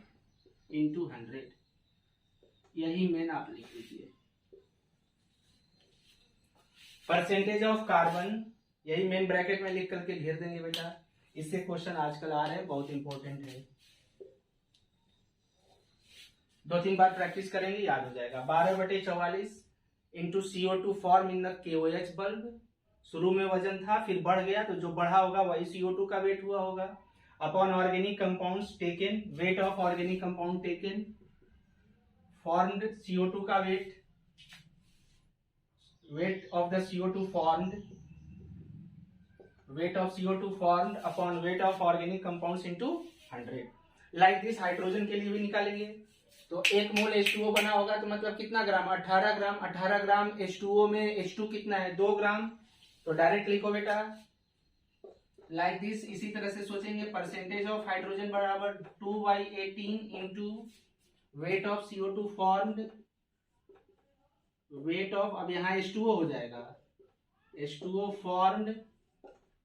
into 100, यही मेन आप लिख लीजिए। परसेंटेज ऑफ कार्बन यही मेन ब्रैकेट में लिख करके घेर देंगे बेटा। इससे क्वेश्चन आजकल आ रहे हैं, बहुत इंपॉर्टेंट है, 2-3 बार प्रैक्टिस करेंगे याद हो जाएगा। 12/44 into CO2 form in the KOH bulb. शुरू में वजन था, फिर बढ़ गया, तो जो बढ़ा होगा वही CO2 का वेट हुआ होगा। Upon organic compounds taken, weight of organic compound taken, formed CO2 का wait, weight of the CO2 formed, weight of CO2 formed upon weight of organic compounds into 100। like this hydrogen के लिए भी निकालेंगे। तो 1 मोल H2O बना होगा तो मतलब कितना ग्राम, 18 ग्राम। 18 ग्राम H2O में H2 कितना है, 2 ग्राम। तो डायरेक्ट लिखो बेटा like this। इसी तरह से सोचेंगे, परसेंटेज ऑफ हाइड्रोजन बराबर 2/18 into weight of CO2 formed, weight of, अब यहाँ H2O हो जाएगा, H2O formed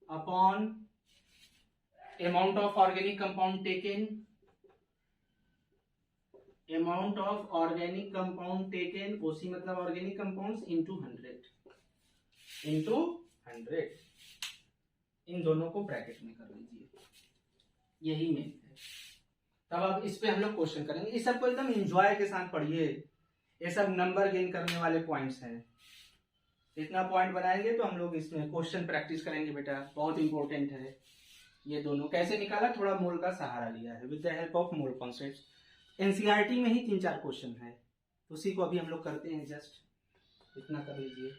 upon amount of organic compound taken, amount of organic compound taken, OC मतलब ऑर्गेनिक कंपाउंड्स, इंटू 100। इन दोनों को ब्रैकेट में कर लीजिए, यही मेन है। तब अब इस पे हम लोग क्वेश्चन करेंगे। इस सबको एकदम एंजॉय के साथ पढ़िए, ये सब नंबर गेन करने वाले पॉइंट्स हैं। इतना पॉइंट बनाएंगे तो हम लोग इसमें क्वेश्चन प्रैक्टिस करेंगे बेटा, बहुत इंपॉर्टेंट है। ये दोनों कैसे निकाला, थोड़ा मोल का सहारा लिया है, with the help of mole concepts. NCERT में ही 3-4 क्वेश्चन है, उसी को अभी हम लोग करते हैं। जस्ट इतना कर लीजिए।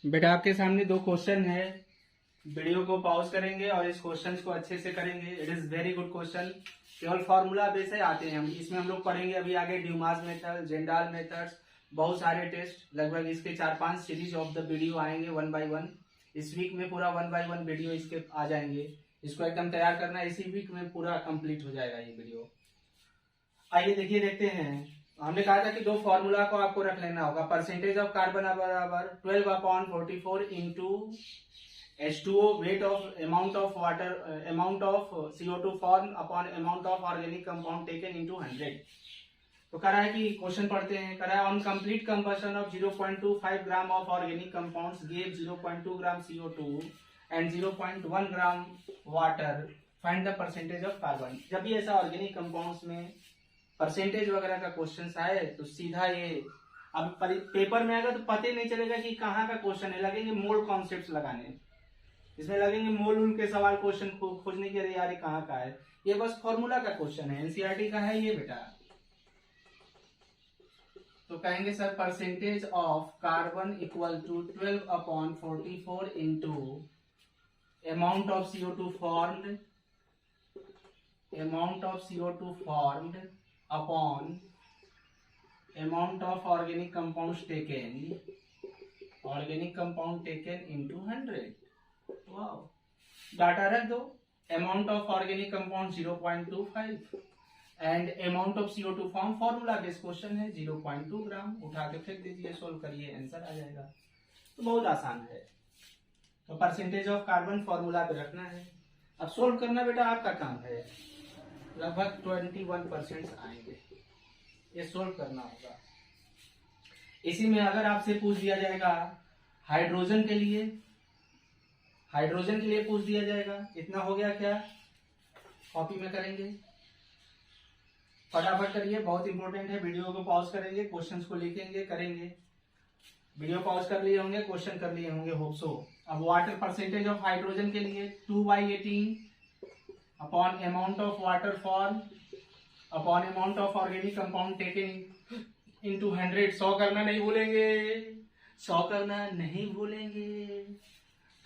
बेटा आपके सामने 2 क्वेश्चन है, वीडियो को पॉज करेंगे और इस क्वेश्चन को अच्छे से करेंगे। It is very good question, केवल फॉर्मूला बेस है, आते हैं हम। इसमें हम लोग पढ़ेंगे अभी आगे ड्यूमास मेथड, जेंडाल मेथड्स, बहुत सारे टेस्ट, लगभग इसके 4-5 सीरीज ऑफ द वीडियो आएंगे 1 by 1। इस वीक में पूरा 1 by 1 वीडियो इसके आ जाएंगे। इसको एकदम तैयार करना है, इसी वीक में पूरा कंप्लीट हो जाएगा ये वीडियो। आइए देखिए, देखते हैं। हमने कहा था कि 2 फॉर्मूला को आपको रख लेना होगा। परसेंटेज ऑफ कार्बन बराबर 12/44 into H2O, weight of amount of water, amount of CO2 form upon amount of organic compound taken into 100। तो कह रहा है कि क्वेश्चन पढ़ते हैं। कह रहा है on complete combustion of 0.25 gram of organic compounds give 0.2 gram CO2 and 0.1 gram water, find the percentage of carbon. जब भी ऐसा ऑर्गेनिक कंपाउंड्स में परसेंटेज वगैरह का क्वेश्चन आए तो सीधा ये, अब पेपर में आएगा तो पता ही नहीं चलेगा कि कहाँ का क्वेश्चन है, लगेंगे मोल कॉन्सेप्ट्स लगाने, इसमें लगेंगे मोल उल के सवाल क्वेश्चन खोजने के, यार कहाँ का है, ये बस फॉर्मूला का क्वेश्चन है, एनसीईआरटी का है ये बेटा। तो कहेंगे sir percentage of carbon equal to 12/44 into amount of CO2 formed, amount of CO2 formed upon amount of organic compounds taken, organic compound taken into 100। Wow, data रख दो। Amount of organic compound 0.25 and amount of CO2 form, formula based question है, 0.2 ग्राम। उठा के फेंक दीजिए, solve करिए, answer आ जाएगा। तो बहुत आसान है। तो परसेंटेज ऑफ कार्बन फॉर्मूला पे रखना है, अब सोल्व करना बेटा आपका काम है। लगभग 21% आएंगे, ये सोल्व करना होगा। इसी में अगर आपसे पूछ दिया जाएगा हाइड्रोजन के लिए, हाइड्रोजन के लिए पूछ दिया जाएगा, इतना हो गया क्या, कॉपी में करेंगे, फटाफट करिए, बहुत इंपॉर्टेंट है। वीडियो को पॉज करेंगे, क्वेश्चंस को लिखेंगे, करेंगे। वीडियो पॉज कर लिए होंगे, क्वेश्चन कर लिए होंगे, होप सो। अब वाटर परसेंटेज ऑफ हाइड्रोजन के लिए 2/18 upon amount of water form upon amount of organic compound taken into 100। 100 करना नहीं भूलेंगे, 100 करना नहीं भूलेंगे।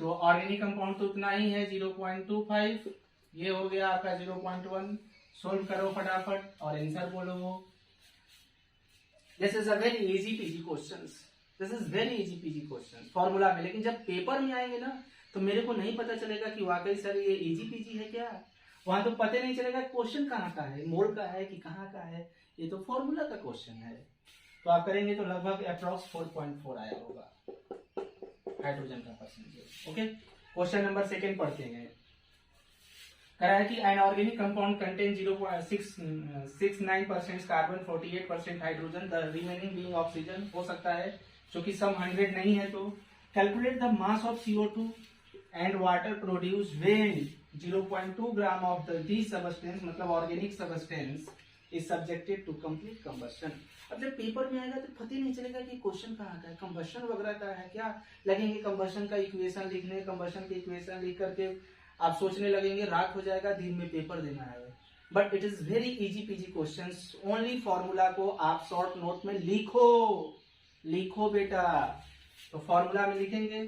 तो ऑर्गेनिक कंपाउंड तो उतना ही है 0.25, ये हो गया आपका 0.1। सोल्व करो फटाफट और आंसर बोलो। This is a very easy PG questions, this is very easy PG question formula में। लेकिन जब पेपर में आएंगे ना तो मेरे को नहीं पता चलेगा कि वाकई सर ये इजी पीजी है क्या, वहां तो पता नहीं चलेगा क्वेश्चन कहाँ का है, मोल का है कि कहाँ का है, ये तो फॉर्मूला का क्वेश्चन है। तो आप करेंगे तो लगभग अप्रॉक्स 4.4 आया होगा हाइड्रोजन का परसेंटेज। ओके, क्वेश्चन नंबर 2 पढ़ते हैं। कह रहा है कि an organic compound contain 0.69% carbon, 48% hydrogen, the remaining being oxygen. हो सकता है क्योंकि सम 100 नहीं है, तो calculate the mass of CO2 and water produce when 0.2 gram of the substance, मतलब organic substance is subjected to complete combustion. अब जब पेपर में आएगा तो पता ही नहीं चलेगा कि क्वेश्चन कहाँ का है, कंबस्शन वगैरह का है क्या, लगेंगे कंबस्शन का इक्वेशन लिखने, कंबस्शन के इक्वेशन लिख करके आप सोचने लगेंगे, रात हो जाएगा, दिन में पेपर देना है। But it is very easy PG questions, only formula को आप शॉर्ट नोट में लिखो बेटा। तो फॉर्मूला में लिखेंगे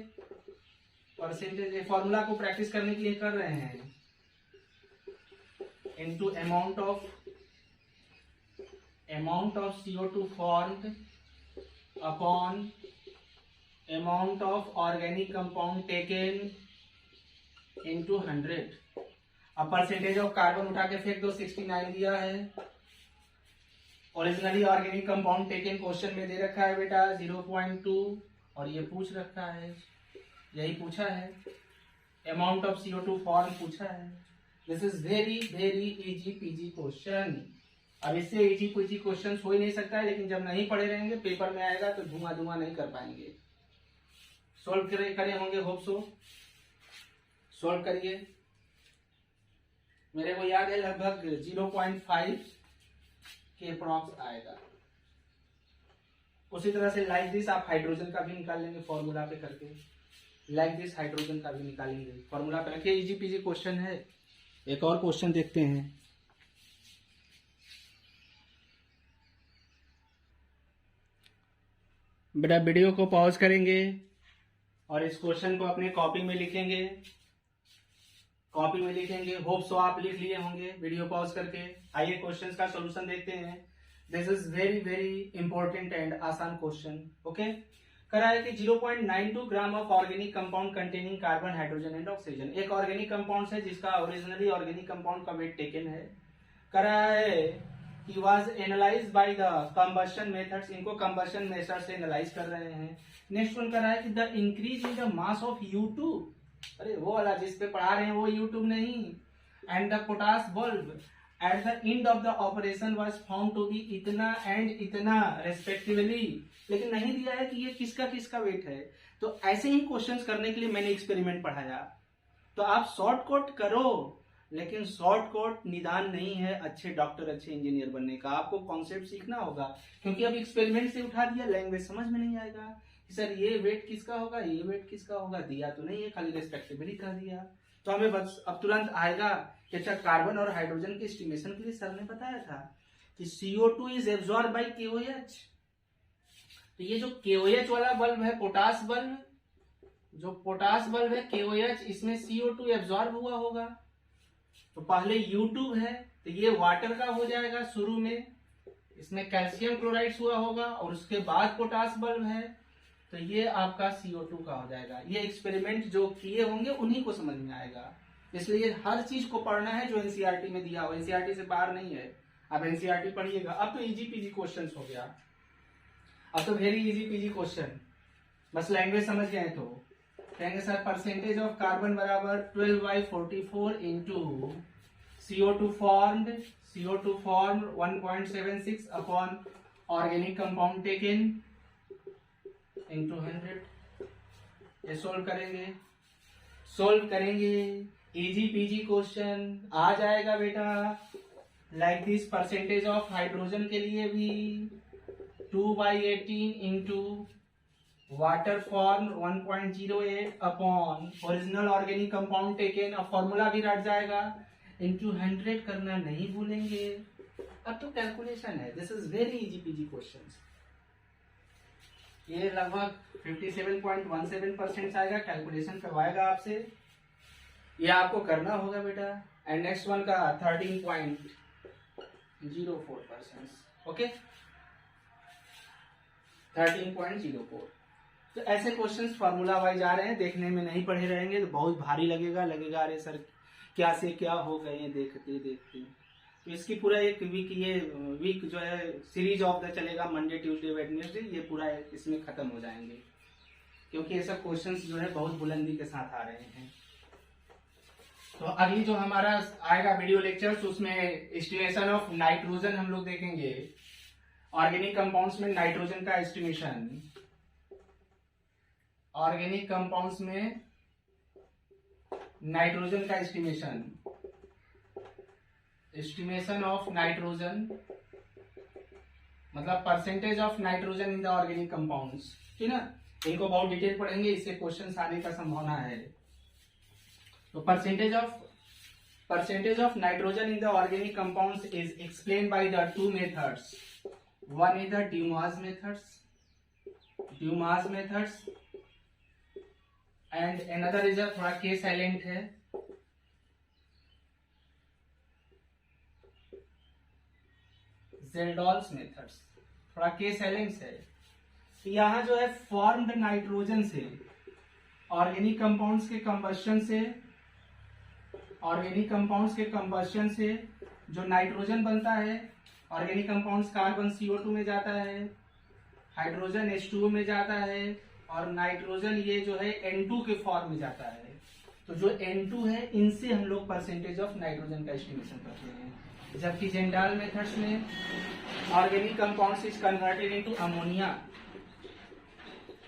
परसेंटेज, फॉर्मूला को प्रैक्टिस करने के लिए कर रहे हैं, into amount of CO2 formed upon amount of organic compound taken into 100। अब परसेंटेज ऑफ कार्बन उठा के फेंक दो, 69 दिया है। Originally organic compound taken question में दे रखा है बेटा 0.2, और ये पूछ रखा है, यही पूछा है, अमाउंट ऑफ CO2 फॉर्म पूछा है। This is very very easy PG question. अब इससे इजी पीजी क्वेश्चन हो ही नहीं सकता है, लेकिन जब नहीं पढ़े रहेंगे पेपर में आएगा तो धुआं नहीं कर पाएंगे। सोल्व करे होंगे, होप सो सोल्व करिए। मेरे को याद है लगभग 0.5 के अप्रॉक्स आएगा। उसी तरह से लाइक दिस आप हाइड्रोजन का भी निकाल लेंगे फॉर्मूला पे करके, लाइक दिस हाइड्रोजन का भी निकालेंगे फॉर्मूला पे करके। इजी पीजी क्वेश्चन है। एक और क्वेश्चन देखते हैं। बेटा वीडियो को पॉज करेंगे और इस क्वेश्चन को अपने कॉपी में लिखेंगे, होप सो आप लिख लिए होंगे वीडियो पॉज करके। आइए क्वेश्चन का सॉल्यूशन देखते हैं। This is very very important and आसान क्वेश्चन। ओके, करा है कि 0.92 gram of organic compound containing carbon, hydrogen and oxygen. एक ऑर्गेनिक कंपाउंड है जिसका ओरिजिनली ऑर्गेनिक कंपाउंड का वेट टेकन है। करा है He was analyzed by the combustion methods, इनको combustion method से एनालाइज कर रहे हैं। नेक्स्ट वन कर रहा है कि the increase in the mass of U2, अरे वो वाला जिस पे पढ़ा रहे हैं वो U2 नहीं, and the potash bulb at the end of the operation was found to be इतना and इतना respectively, लेकिन नहीं दिया है कि ये किसका किसका वेट है। तो ऐसे ही क्वेश्चंस करने के लिए मैंने एक्सपेरिमेंट पढ़ाया। तो आप शॉर्ट कट करो, लेकिन शॉर्ट कट निदान नहीं है अच्छे डॉक्टर अच्छे इंजीनियर बनने का। आपको कॉन्सेप्ट सीखना होगा, क्योंकि अब एक्सपेरिमेंट से उठा दिया, लैंग्वेज समझ में नहीं आएगा कि सर ये वेट किसका होगा, ये वेट किसका होगा, दिया तो नहीं है, खाली रेस्पेक्टिवली कह दिया। तो हमें बस अब तुरंत आएगा कि अच्छा कार्बन और हाइड्रोजन के एस्टिमेशन के लिए सर ने बताया था कि CO2 is absorb by KOH। तो ये जो KOH वाला बल्ब है, पोटास बल्ब, जो पोटास बल्ब है KOH, इसमें CO2 एब्जॉर्ब हुआ होगा। तो पहले U2 है तो ये वाटर का हो जाएगा शुरू में, इसमें कैल्शियम क्लोराइड हुआ होगा, और उसके बाद पोटास बल्ब है तो ये आपका CO2 का हो जाएगा। ये एक्सपेरिमेंट जो किए होंगे उन्हीं को समझ में आएगा, इसलिए हर चीज को पढ़ना है जो एनसीईआरटी में दिया हो, एनसीईआरटी से बाहर नहीं है। आप एनसीईआरटी पढ़िएगा। अब तो इजी पीजी क्वेश्चन हो गया, अब तो वेरी इजी पीजी क्वेश्चन, बस लैंग्वेज समझ गए तो कहेंगे सर परसेंटेज ऑफ कार्बन बराबर 12/44 into CO2 formed 1.76 upon organic compound taken into 100। ये सोल्व करेंगे इजी पीजी क्वेश्चन आ जाएगा बेटा। Like this percentage of hydrogen के लिए भी 2/18 into water form 1.08 upon original organic compound taken, अब फॉर्मूला भी रट जाएगा, इंटू 100 करना नहीं भूलेंगे। अब तो कैलकुलेशन है, this is very easy PG question. ये लगभग 57.17% आएगा, कैलकुलेशन करवाएगा आपसे, ये आपको करना होगा बेटा। एंड नेक्स्ट वन का 13.04%। ओके, 13.04। तो ऐसे क्वेश्चंस फार्मूला वाइज आ रहे हैं, देखने में नहीं पढ़े रहेंगे तो बहुत भारी लगेगा अरे सर क्या से क्या हो गए देखते देखते। तो इसकी पूरा एक वीक जो है सीरीज ऑफ द चलेगा, मंडे ट्यूसडे वेडनेसडे, ये पूरा इसमें खत्म हो जाएंगे, क्योंकि ऐसा क्वेश्चंस जो है बहुत बुलंदी के साथ आ रहे हैं। तो अगली जो हमारा आएगा वीडियो लेक्चर्स, उसमें एस्टिमेशन ऑफ नाइट्रोजन हम लोग देखेंगे, ऑर्गेनिक कंपाउंड्स में नाइट्रोजन का एस्टिमेशन, ऑर्गेनिक कंपाउंड्स में नाइट्रोजन का एस्टिमेशन ऑफ नाइट्रोजन, मतलब percentage of nitrogen in the organic compounds, ठीक है ना। इनको बहुत डिटेल पढ़ेंगे, इससे क्वेश्चन आने का संभावना है। तो percentage of nitrogen in the organic compounds is explain by the two methods. One is the Dumas methods and another is थोड़ा केस साइलेंट है, जेल्डॉल्स मेथड्स, थोड़ा केस साइलेंस है। यहाँ जो है फॉर्म्ड नाइट्रोजन से, ऑर्गेनिक कंपाउंड्स के combustion से जो नाइट्रोजन बनता है, ऑर्गेनिक कंपाउंड्स कार्बन CO2 में जाता है, हाइड्रोजन H2O में जाता है, और नाइट्रोजन ये जो है N2 के फॉर्म में जाता है। तो जो N2 है, इनसे हम लोग परसेंटेज ऑफ नाइट्रोजन का एस्टिमेशन करते हैं। जबकि जेंडाल मेथड्स में organic compounds is converted into ammonia,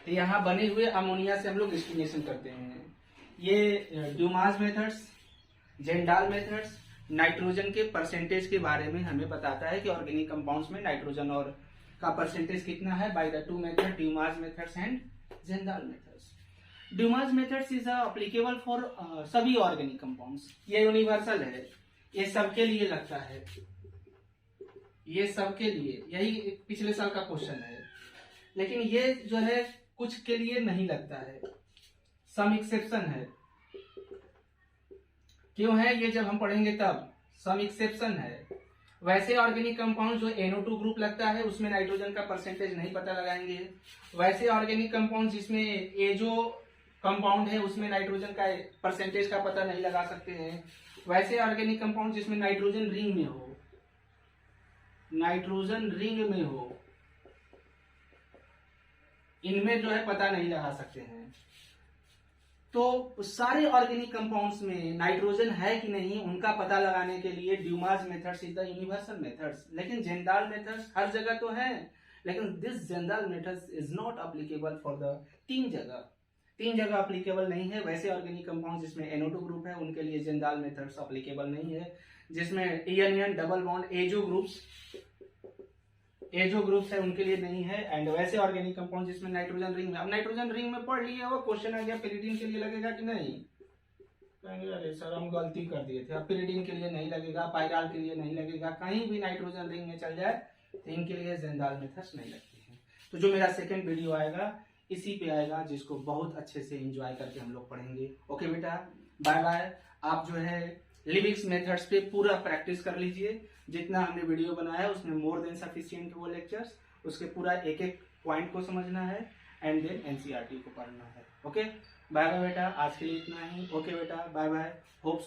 तो यहाँ बने हुए अमोनिया से हम लोग एस्टिमेशन करते हैं। ये ड्यूमास मेथड्स, जेंडाल मेथड्स नाइट्रोजन के परसेंटेज के बारे में हमें बताता है कि ऑर्गेनिक कंपाउंड्स में नाइट्रोजन और का परसेंटेज कितना है by the two method, Dumas methods and Kjeldahl methods. Dumas methods is applicable for सभी ऑर्गेनिक कंपाउंड्स, ये यूनिवर्सल है, ये सबके लिए लगता है, ये सबके लिए, यही पिछले साल का क्वेश्चन है। लेकिन ये जो है कुछ के लिए नहीं लगता है, सम एक्सेप्शन है। क्यों है ये, जब हम पढ़ेंगे तब। सम एक्सेप्शन है। वैसे ऑर्गेनिक कंपाउंड जो NO2 ग्रुप लगता है उसमें नाइट्रोजन का परसेंटेज नहीं पता लगाएंगे। वैसे ऑर्गेनिक कंपाउंड जिसमें ए जो कंपाउंड है उसमें नाइट्रोजन का परसेंटेज का पता नहीं लगा सकते हैं। वैसे ऑर्गेनिक कंपाउंड जिसमें नाइट्रोजन रिंग में हो, इनमें जो है पता नहीं लगा सकते हैं। तो सारे ऑर्गेनिक कंपाउंड्स में नाइट्रोजन है कि नहीं उनका पता लगाने के लिए Dumas methods is the universal methods. लेकिन जेंडाल मेथड्स हर जगह तो है, लेकिन this Kjeldahl methods is not applicable for the तीन जगह एप्लीकेबल नहीं है। वैसे ऑर्गेनिक कंपाउंड जिसमें NO2 ग्रुप है उनके लिए जेंडाल मेथड्स एप्लीकेबल नहीं है। जिसमें EN double bond azo groups है उनके लिए नहीं है। एंड वैसे ऑर्गेनिक कंपाउंड जिसमें नाइट्रोजन रिंग में, अब नाइट्रोजन रिंग में पढ़ लिया वो क्वेश्चन आ गया पिरिडीन के लिए लगेगा कि नहीं, कहेंगे अरे सर हम गलती कर दिए थे, अब पिरिडीन के लिए नहीं लगेगा, पायराल के लिए नहीं लगेगा, कहीं भी नाइट्रोजन रिंग में चल जाए तो इनके लिए जेंडाल मेथड्स नहीं लगती है। तो जो मेरा सेकेंड वीडियो आएगा इसी पे आएगा, जिसको बहुत अच्छे से एंजॉय करके हम लोग पढ़ेंगे। ओके बेटा, बाय बाय। आप जो है लिविक्स मेथड्स पे पूरा प्रैक्टिस कर लीजिए। जितना हमने वीडियो बनाया है उसमें मोर देन सफिशिएंट वो लेक्चर्स, उसके पूरा एक एक पॉइंट को समझना है एंड देन NCERT को पढ़ना है। ओके बाय बाय बेटा, आज के लिए इतना ही। ओके बेटा, बाय बाय। होप्स